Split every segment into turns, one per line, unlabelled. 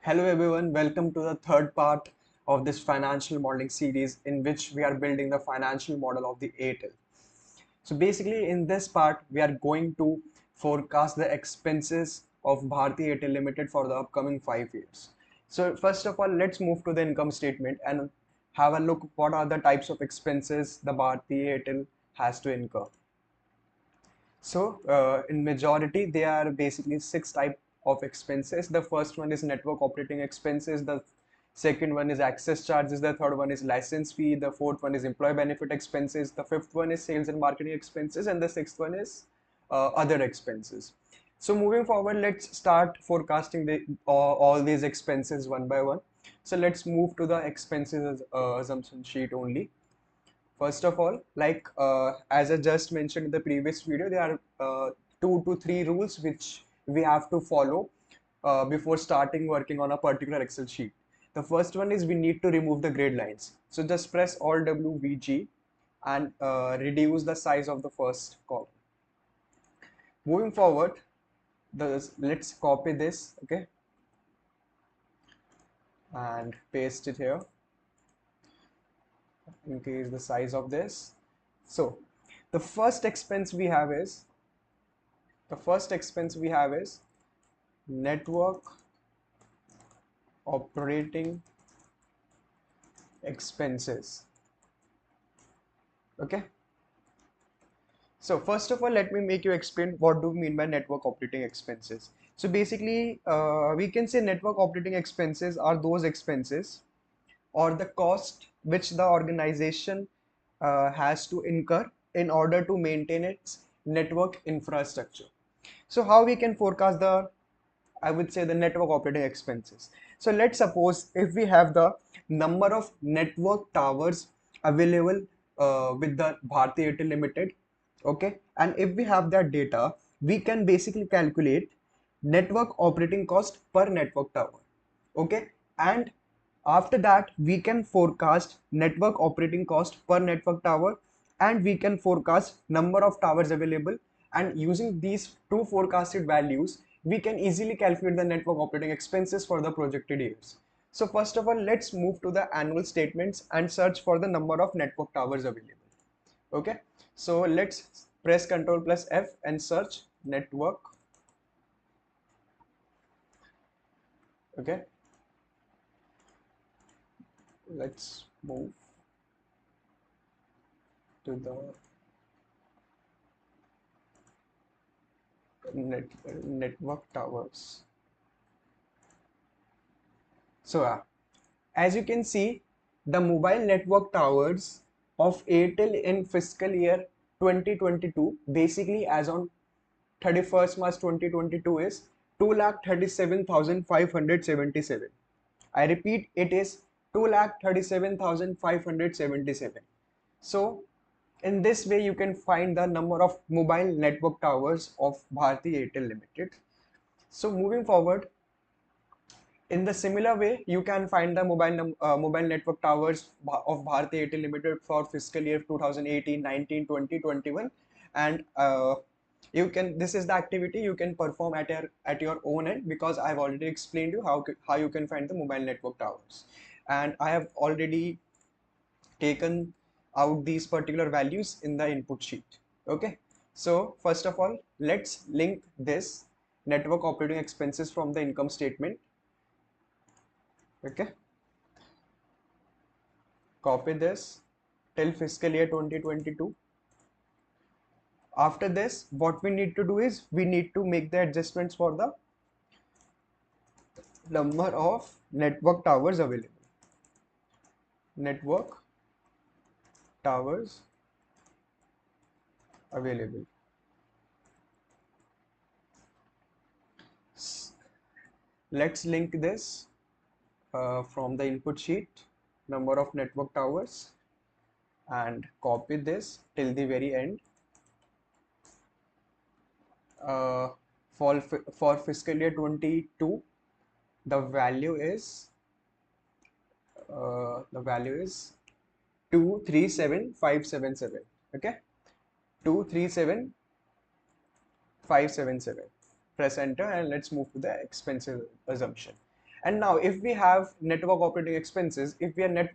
Hello everyone, welcome to the third part of this financial modeling series in which we are building the financial model of the Airtel. So basically in this part we are going to forecast the expenses of Bharti Airtel Limited for the upcoming 5 years. So first of all, let's move to the income statement and have a look what are the types of expenses the Bharti Airtel has to incur. So, in majority, there are basically six type of expenses. The first one is network operating expenses. The second one is access charges. The third one is license fee. The fourth one is employee benefit expenses. The fifth one is sales and marketing expenses, and the sixth one is other expenses. So, moving forward, let's start forecasting all these expenses one by one. So, let's move to the expenses assumption sheet only. First of all, as I just mentioned in the previous video, there are 2 to 3 rules which we have to follow before starting working on a particular Excel sheet. The first one is we need to remove the grid lines. So just press Alt W V G and reduce the size of the first column. Moving forward, let's copy this, okay, and paste it here. Increase the size of this. So the first expense we have is network operating expenses. Okay, so first of all, let me make you explain what do we mean by network operating expenses. So basically we can say network operating expenses are those expenses or the cost which the organization has to incur in order to maintain its network infrastructure. So how we can forecast the, I would say, the network operating expenses. So let's suppose if we have the number of network towers available with the Bharti Airtel Limited, okay, and if we have that data, we can basically calculate network operating cost per network tower, okay, and after that we can forecast network operating cost per network tower, and we can forecast number of towers available, and using these two forecasted values we can easily calculate the network operating expenses for the projected years. So first of all, let's move to the annual statements and search for the number of network towers available. Okay, so let's press Ctrl plus F and search network. Okay, let's move to the network towers. So as you can see, the mobile network towers of Airtel in fiscal year 2022, basically as on 31st March 2022, is 2,37,577. I repeat, it is 2,37,577. So in this way, you can find the number of mobile network towers of Bharti Airtel Limited. So moving forward, in the similar way, you can find the mobile network towers of Bharti Airtel Limited for fiscal year 2018, 19, 20, 21, and you can. This is the activity you can perform at your own end, because I have already explained you how you can find the mobile network towers, and I have already taken out these particular values in the input sheet. Okay, so first of all, let's link this network operating expenses from the income statement. Okay, copy this till fiscal year 2022. After this, what we need to do is we need to make the adjustments for the number of network towers available. Network towers available. Let's link this from the input sheet, number of network towers, and copy this till the very end. Uh, for fiscal year 22, the value is 237,577. Okay, 237,577. Press enter and let's move to the expenses assumption. And now if we have network operating expenses, if we have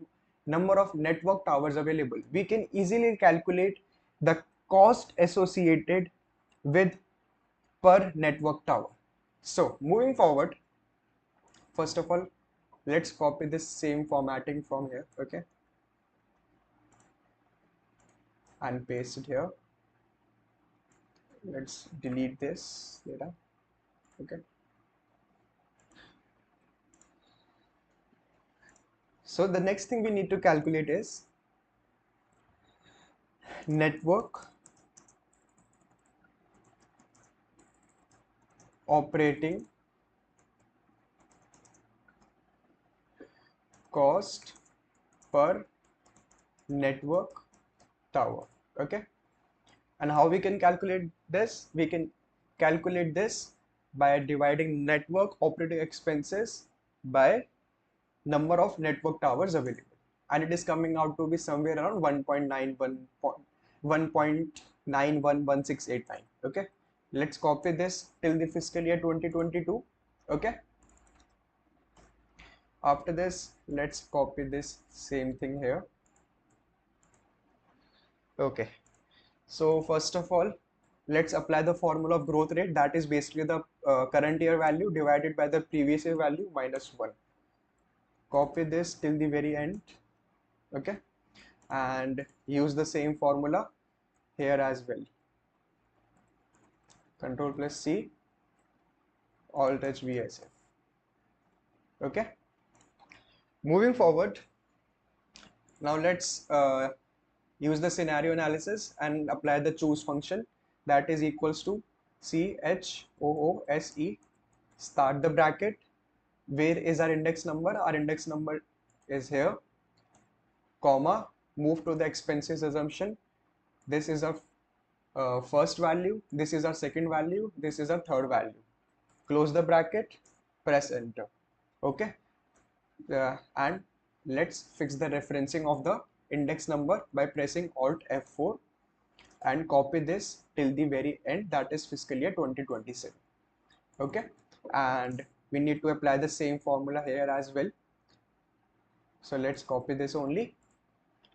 number of network towers available, we can easily calculate the cost associated with per network tower. So moving forward, first of all, let's copy this same formatting from here, okay, and paste it here. Let's delete this data, okay. So the next thing we need to calculate is network operating cost per network tower, okay. And how we can calculate this? We can calculate this by dividing network operating expenses by number of network towers available, and it is coming out to be somewhere around 1.911689. Okay, let's copy this till the fiscal year 2022. Okay, after this let's copy this same thing here. Okay, so first of all, let's apply the formula of growth rate, that is basically the current year value divided by the previous year value minus 1. Copy this till the very end, okay, and use the same formula here as well. Control plus C, Alt H VSF. Okay, moving forward, now let's use the scenario analysis and apply the choose function, that is equals to CHOOSE, start the bracket. Where is our index number? Our index number is here, comma, move to the expenses assumption. This is our first value, this is our second value, this is our third value. Close the bracket, press enter. Okay, and let's fix the referencing of the index number by pressing Alt F4 and copy this till the very end, that is fiscal year 2027. Okay, and we need to apply the same formula here as well. So let's copy this only.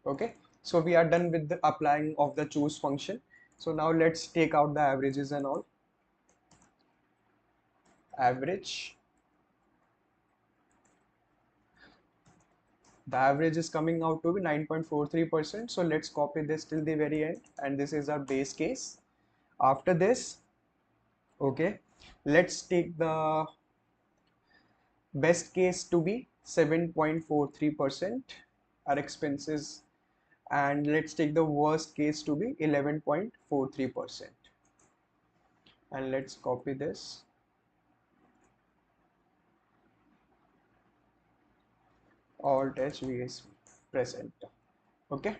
Okay, so we are done with the applying of the choose function. So now let's take out the averages and all. Average, the average is coming out to be 9.43%. So let's copy this till the very end, and this is our base case. After this, okay, let's take the best case to be 7.43% our expenses, and let's take the worst case to be 11.43%, and let's copy this. Alt H VSV, press enter. Okay,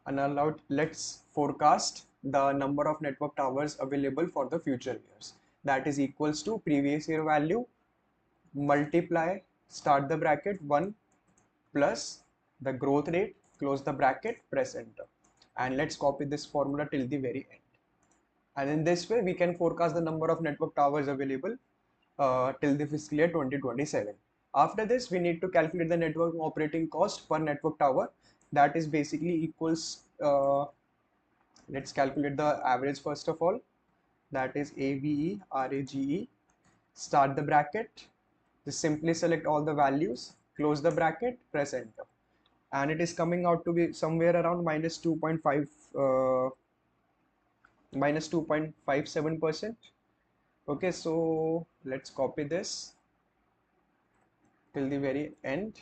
and now let's forecast the number of network towers available for the future years, that is equals to previous year value multiply, start the bracket, 1 plus the growth rate, close the bracket, press enter, and let's copy this formula till the very end. And in this way we can forecast the number of network towers available till the fiscal year 2027. After this, we need to calculate the network operating cost per network tower, that is basically equals, let's calculate the average first of all, that is AVE RAGE, start the bracket, just simply select all the values, close the bracket, press enter, and it is coming out to be somewhere around minus 2.5 minus 2.57%. Okay, so let's copy this till the very end.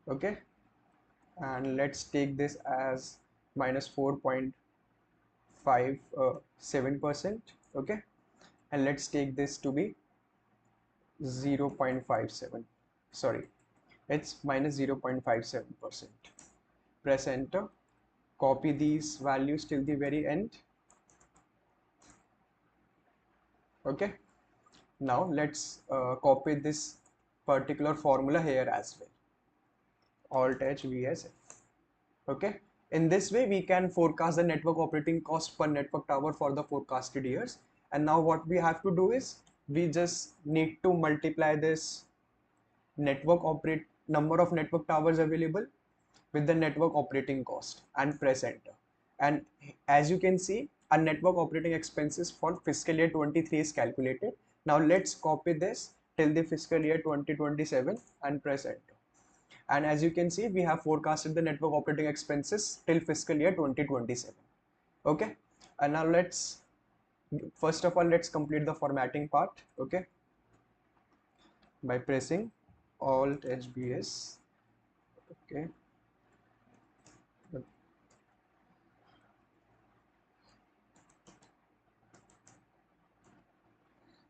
Okay, and let's take this as minus 4.57%. Okay, and let's take this to be 0.57, sorry, it's minus 0.57%. Press enter, copy these values till the very end. Okay, now let's copy this particular formula here as well, Alt H VSF. Okay, in this way we can forecast the network operating cost per network tower for the forecasted years. And now what we have to do is we just need to multiply this number of network towers available with the network operating cost and press enter. And as you can see, our network operating expenses for fiscal year 23 is calculated. Now let's copy this till the fiscal year 2027 and press enter. And as you can see, we have forecasted the network operating expenses till fiscal year 2027. Okay. And now first of all, let's complete the formatting part. Okay. By pressing Alt HBS. Okay.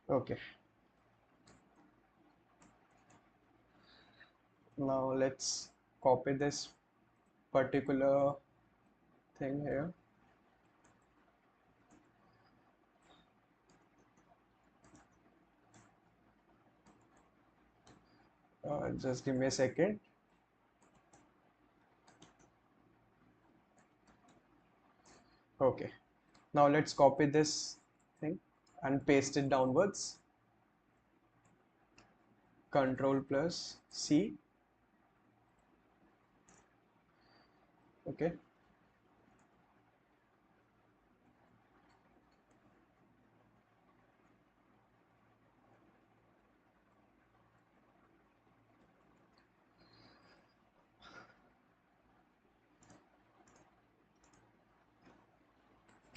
Okay. Now let's copy this particular thing here. Just give me a second. Okay. Now let's copy this thing and paste it downwards. Control plus C. Okay.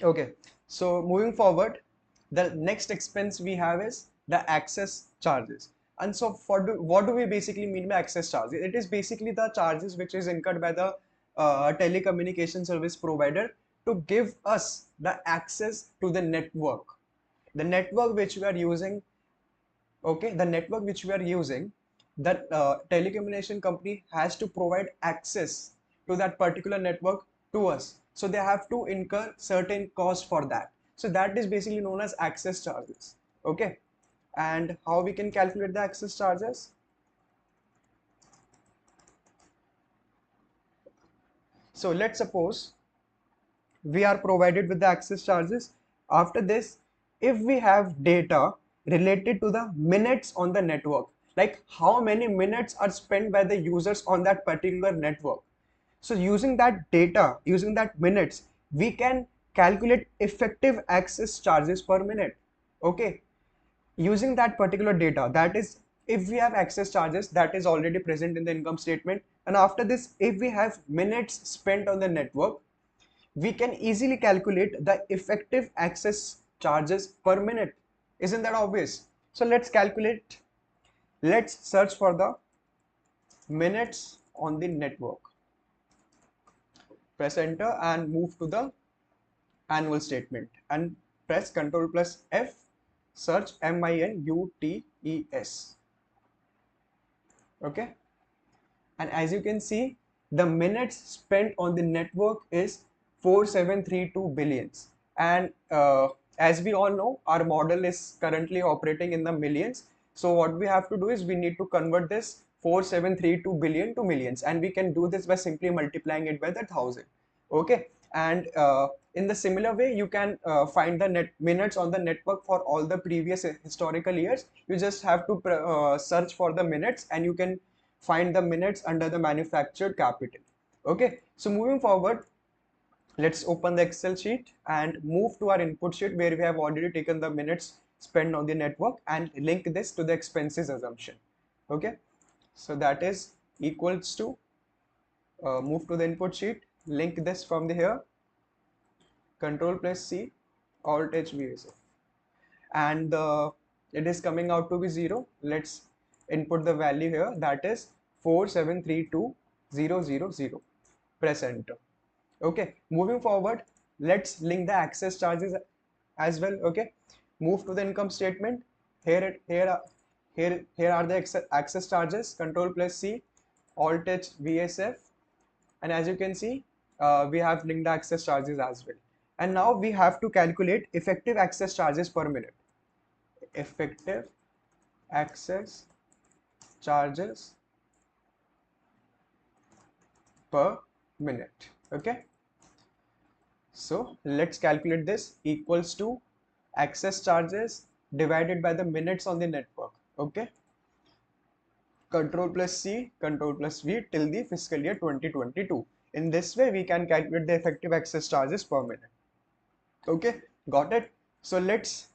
Okay. So moving forward, the next expense we have is the access charges. And so what do we basically mean by access charges? It is basically the charges which is incurred by the telecommunication service provider to give us the access to the network. The network which we are using, okay, the network which we are using, that telecommunication company has to provide access to that particular network to us. So they have to incur certain cost for that. So that is basically known as access charges. Okay. And how we can calculate the access charges? So let's suppose we are provided with the access charges. After this, if we have data related to the minutes on the network, like how many minutes are spent by the users on that particular network. So using that data, using that minutes, we can calculate effective access charges per minute. Okay. Using that particular data, that is, if we have access charges that is already present in the income statement, and after this, if we have minutes spent on the network, we can easily calculate the effective access charges per minute. Isn't that obvious? So let's calculate. Let's search for the minutes on the network. Press enter and move to the annual statement and press Ctrl plus F. Search MINUTES. Okay. And as you can see, the minutes spent on the network is 4732 billions. And as we all know, our model is currently operating in the millions. So what we have to do is we need to convert this 4732 billion to millions, and we can do this by simply multiplying it by the 1000. Okay. And in the similar way, you can find the net minutes on the network for all the previous historical years. You just have to search for the minutes, and you can find the minutes under the manufactured capital. Okay. So moving forward, let's open the Excel sheet and move to our input sheet where we have already taken the minutes spent on the network and link this to the expenses assumption. Okay. So that is equals to move to the input sheet, link this from the here, Control plus C, Alt H V S F, and it is coming out to be 0. Let's input the value here, that is 4732000. Press enter. Okay. Moving forward, let's link the access charges as well. Okay. Move to the income statement. Here are the access charges. Control plus C, Alt H VSF, and as you can see, we have linked the access charges as well. And now we have to calculate effective access charges per minute. Effective access charges per minute. Okay. So let's calculate this. Equals to access charges divided by the minutes on the network. Okay, control plus C, control plus V till the fiscal year 2022. In this way, we can calculate the effective access charges per minute. Okay, got it? So let's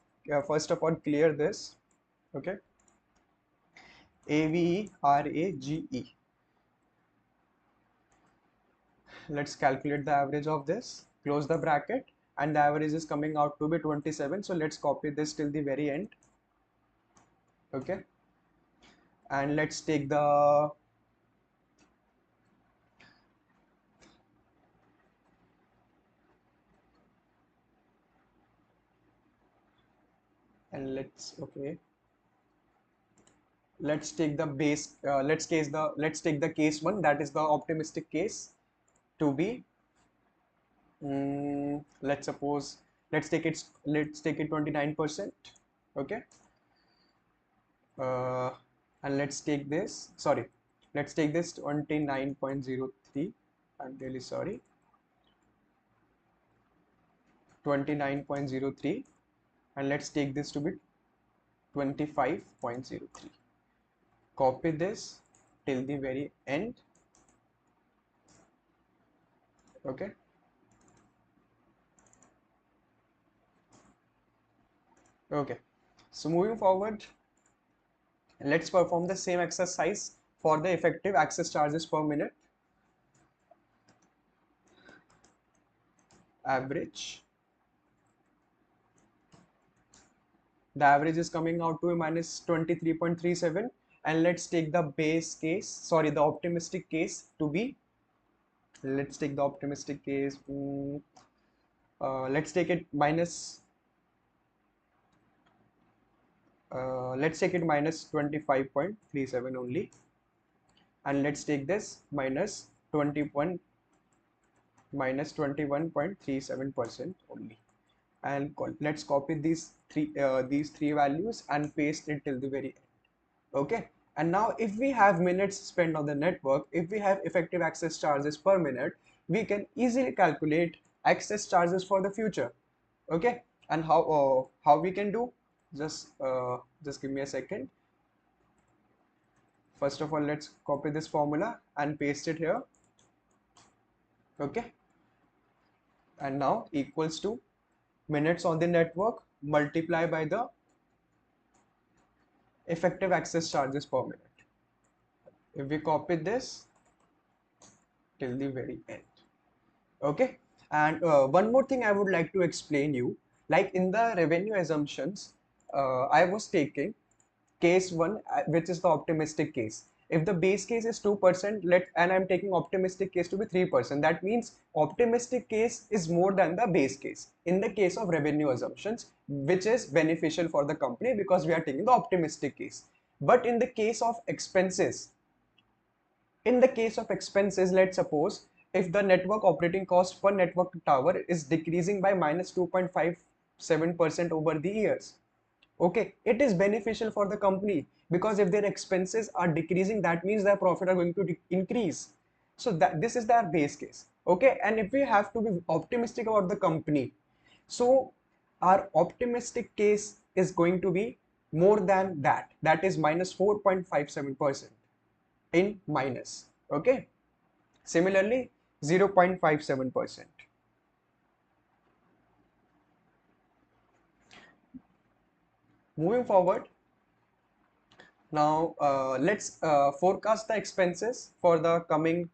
first of all clear this. Okay, AVERAGE. Let's calculate the average of this. Close the bracket, and the average is coming out to be 27. So let's copy this till the very end. Okay, and let's take the and let's okay. Let's take the base. Let's take the case one, that is the optimistic case, to be let's suppose let's take it 29%. Okay, uh, and let's take this, sorry, let's take this 29.03. I'm really sorry, 29.03, and let's take this to be 25.03. Copy this till the very end. Okay, okay, so moving forward, let's perform the same exercise for the effective access charges per minute. Average. The average is coming out to a minus 23.37, and let's take the base case, sorry, the optimistic case to be, let's take the optimistic case, let's take it minus, let's take it minus 25.37 only, and let's take this minus 21.37% only, and let's copy these three values and paste it till the very end. Okay, and now if we have minutes spent on the network, if we have effective access charges per minute, we can easily calculate access charges for the future. Okay, and how we can do, just give me a second. First of all, let's copy this formula and paste it here. Okay, and now equals to minutes on the network multiply by the effective access charges per minute. If we copy this till the very end. Okay, and one more thing I would like to explain you, like in the revenue assumptions, I was taking case one, which is the optimistic case. If the base case is 2%, and I'm taking optimistic case to be 3%, that means optimistic case is more than the base case in the case of revenue assumptions, which is beneficial for the company because we are taking the optimistic case. But in the case of expenses, let's suppose if the network operating cost per network tower is decreasing by minus 2.57% over the years, okay, it is beneficial for the company because if their expenses are decreasing, that means their profit are going to increase. So that this is their base case. Okay, and if we have to be optimistic about the company, so our optimistic case is going to be more than that, that is minus 4.57% in minus. Okay, similarly 0.57%. Moving forward, now let's forecast the expenses for the coming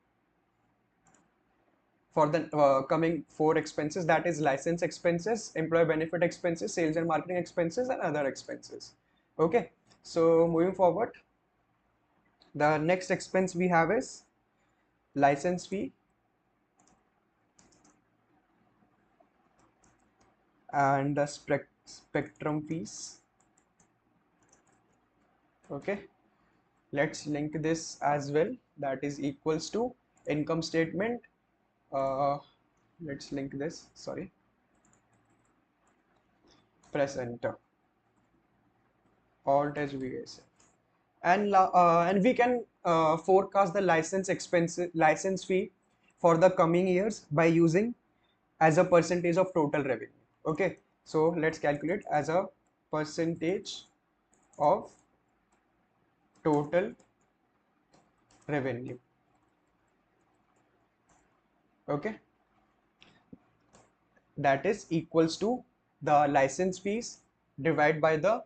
four expenses, that is license expenses, employee benefit expenses, sales and marketing expenses, and other expenses. Okay, so moving forward, the next expense we have is license fee and the spectrum fees. Okay, let's link this as well, that is equals to income statement. Let's link this, sorry, press enter, alt as VS, and we can forecast the license fee for the coming years by using as a percentage of total revenue. Okay, so let's calculate as a percentage of total revenue. Okay, that is equals to the license fees divided by the,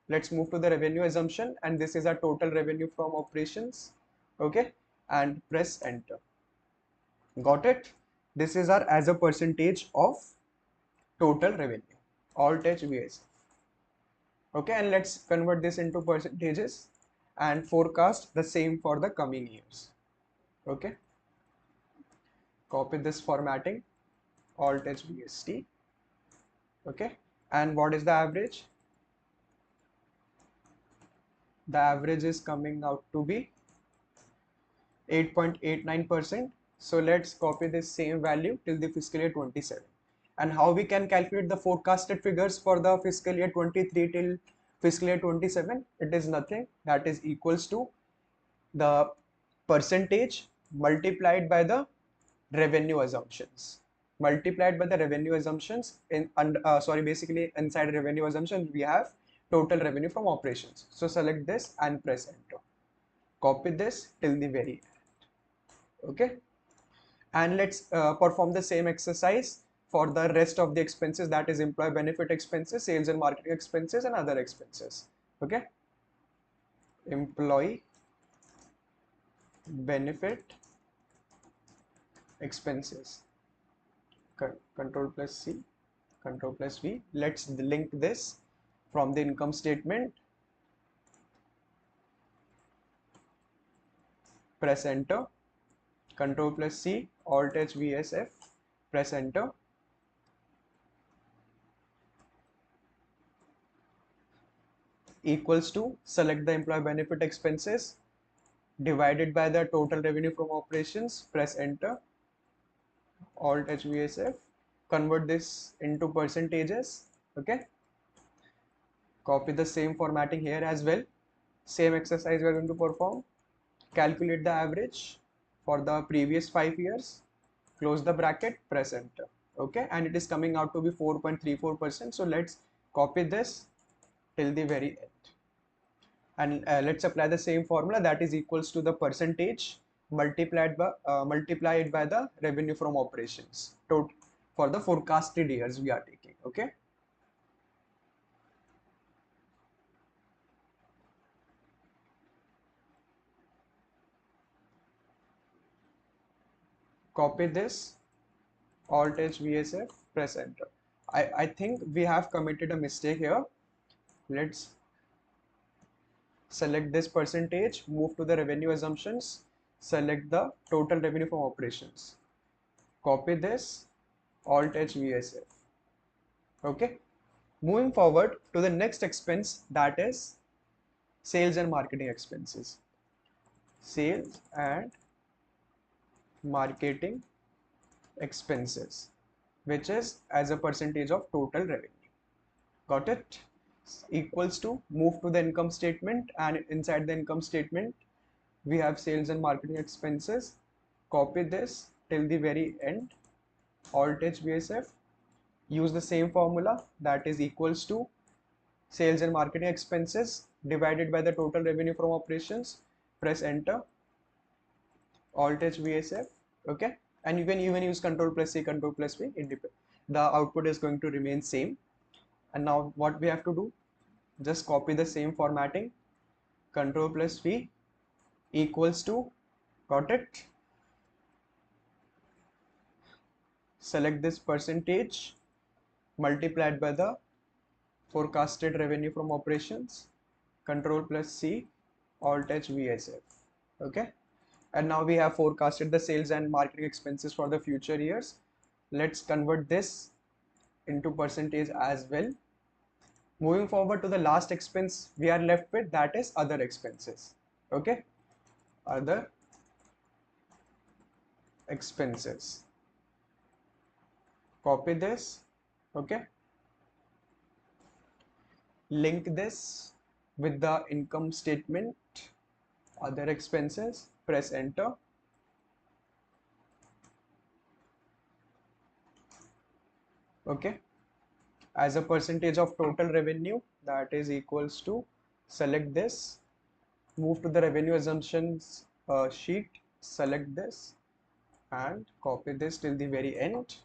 let's move to the revenue assumption, and this is our total revenue from operations. Okay, and press enter. Got it? This is our as a percentage of total revenue, alt h vs. Okay, and let's convert this into percentages and forecast the same for the coming years. Okay, copy this formatting, alt h vst. Okay, and what is the average? The average is coming out to be 8.89%. So let's copy this same value till the fiscal year 27. And how we can calculate the forecasted figures for the fiscal year 23 till fiscal year 27? It is nothing, that is equals to the percentage multiplied by the revenue assumptions. Multiplied by the revenue assumptions basically inside revenue assumption we have total revenue from operations. So select this and press enter. Copy this till the very end. Okay, and let's perform the same exercise for the rest of the expenses, that is employee benefit expenses, sales and marketing expenses, and other expenses. Okay, employee benefit expenses, control plus C, control plus V. Let's link this from the income statement. Press enter. Control plus C, alt H VSF. Press enter. Equals to, select the employee benefit expenses divided by the total revenue from operations. Press enter. Alt H VSF. Convert this into percentages. Okay. Copy the same formatting here as well. Same exercise we are going to perform. Calculate the average for the previous 5 years. Close the bracket, press enter. Okay, and it is coming out to be 4.34%. So let's copy this till the very end. And let's apply the same formula, that is equals to the percentage multiplied by the revenue from operations total for the forecasted years we are taking. Okay. Copy this, alt H VSF, press enter. I think we have committed a mistake here. Let's select this percentage, move to the revenue assumptions, select the total revenue from operations. Copy this, alt H VSF. Okay. Moving forward to the next expense, that is sales and marketing expenses. Sales and marketing expenses, which is as a percentage of total revenue. Got it? Equals to, move to the income statement, and inside the income statement we have sales and marketing expenses. Copy this till the very end, alt H VSF. Use the same formula, that is equals to sales and marketing expenses divided by the total revenue from operations. Press enter, alt H VSF. Okay, and you can even use control plus C, control plus V. The output is going to remain same. And now what we have to do, just copy the same formatting, control plus V equals to, got it? Select this percentage multiplied by the forecasted revenue from operations, control plus C, alt H VSF. Okay, and now we have forecasted the sales and marketing expenses for the future years. Let's convert this into percentage as well. Moving forward to the last expense we are left with, that is other expenses. Okay, other expenses. Copy this. Okay, link this with the income statement, other expenses. Press enter. Okay, as a percentage of total revenue, that is equals to, select this, move to the revenue assumptions sheet, select this and copy this till the very end.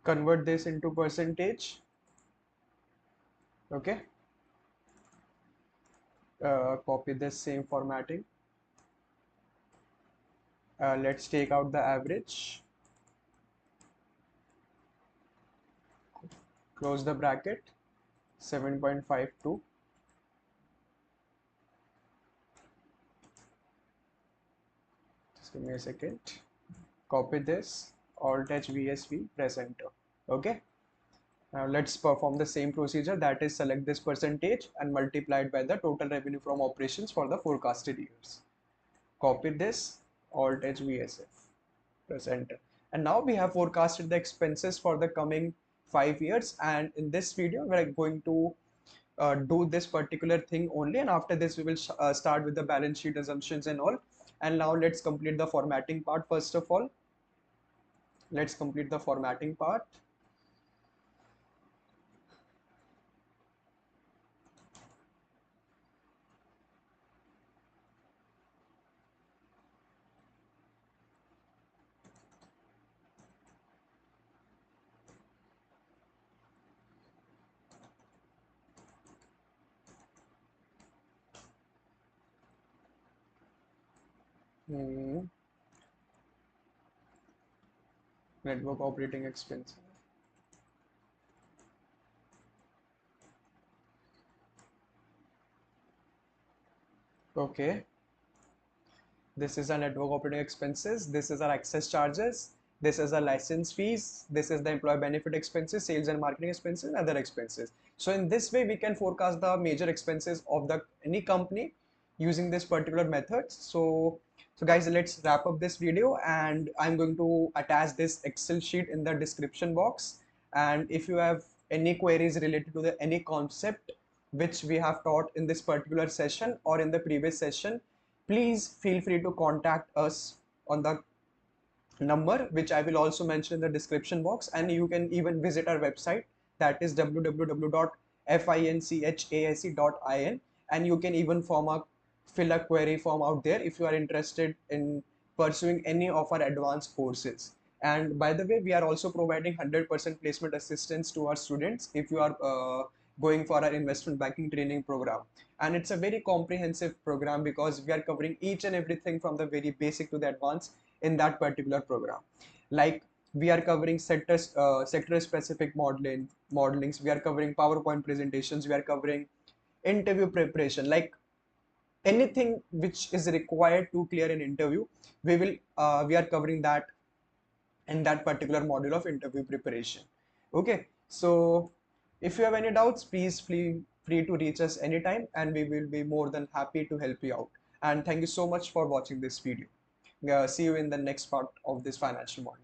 Convert this into percentage. Okay, copy this same formatting. Let's take out the average, close the bracket, 7.52. Just give me a second. Copy this, Alt H VSV, press enter. Okay, now let's perform the same procedure, that is select this percentage and multiply it by the total revenue from operations for the forecasted years. Copy this, Alt H VSF, press enter. And now we have forecasted the expenses for the coming 5 years, and in this video we are going to do this particular thing only, and after this we will start with the balance sheet assumptions and all. And now let's complete the formatting part. First of all, let's complete the formatting part. Hmm. Network operating expense. Okay, this is our network operating expenses, this is our access charges, this is our license fees, this is the employee benefit expenses, sales and marketing expenses, and other expenses. So in this way we can forecast the major expenses of the any company using this particular method. So guys, let's wrap up this video, and I'm going to attach this Excel sheet in the description box. And if you have any queries related to the any concept which we have taught in this particular session or in the previous session, please feel free to contact us on the number which I will also mention in the description box, and you can even visit our website, that is www.finchase.in, and you can even fill a query form out there if you are interested in pursuing any of our advanced courses. And by the way, we are also providing 100% placement assistance to our students if you are going for our investment banking training program. And it's a very comprehensive program because we are covering each and everything from the very basic to the advanced in that particular program. Like, we are covering sector specific modelings, we are covering PowerPoint presentations, we are covering interview preparation, like anything which is required to clear an interview, we are covering that in that particular module of interview preparation. Okay, so if you have any doubts, please feel free to reach us anytime, and we will be more than happy to help you out. And thank you so much for watching this video. See you in the next part of this financial modeling.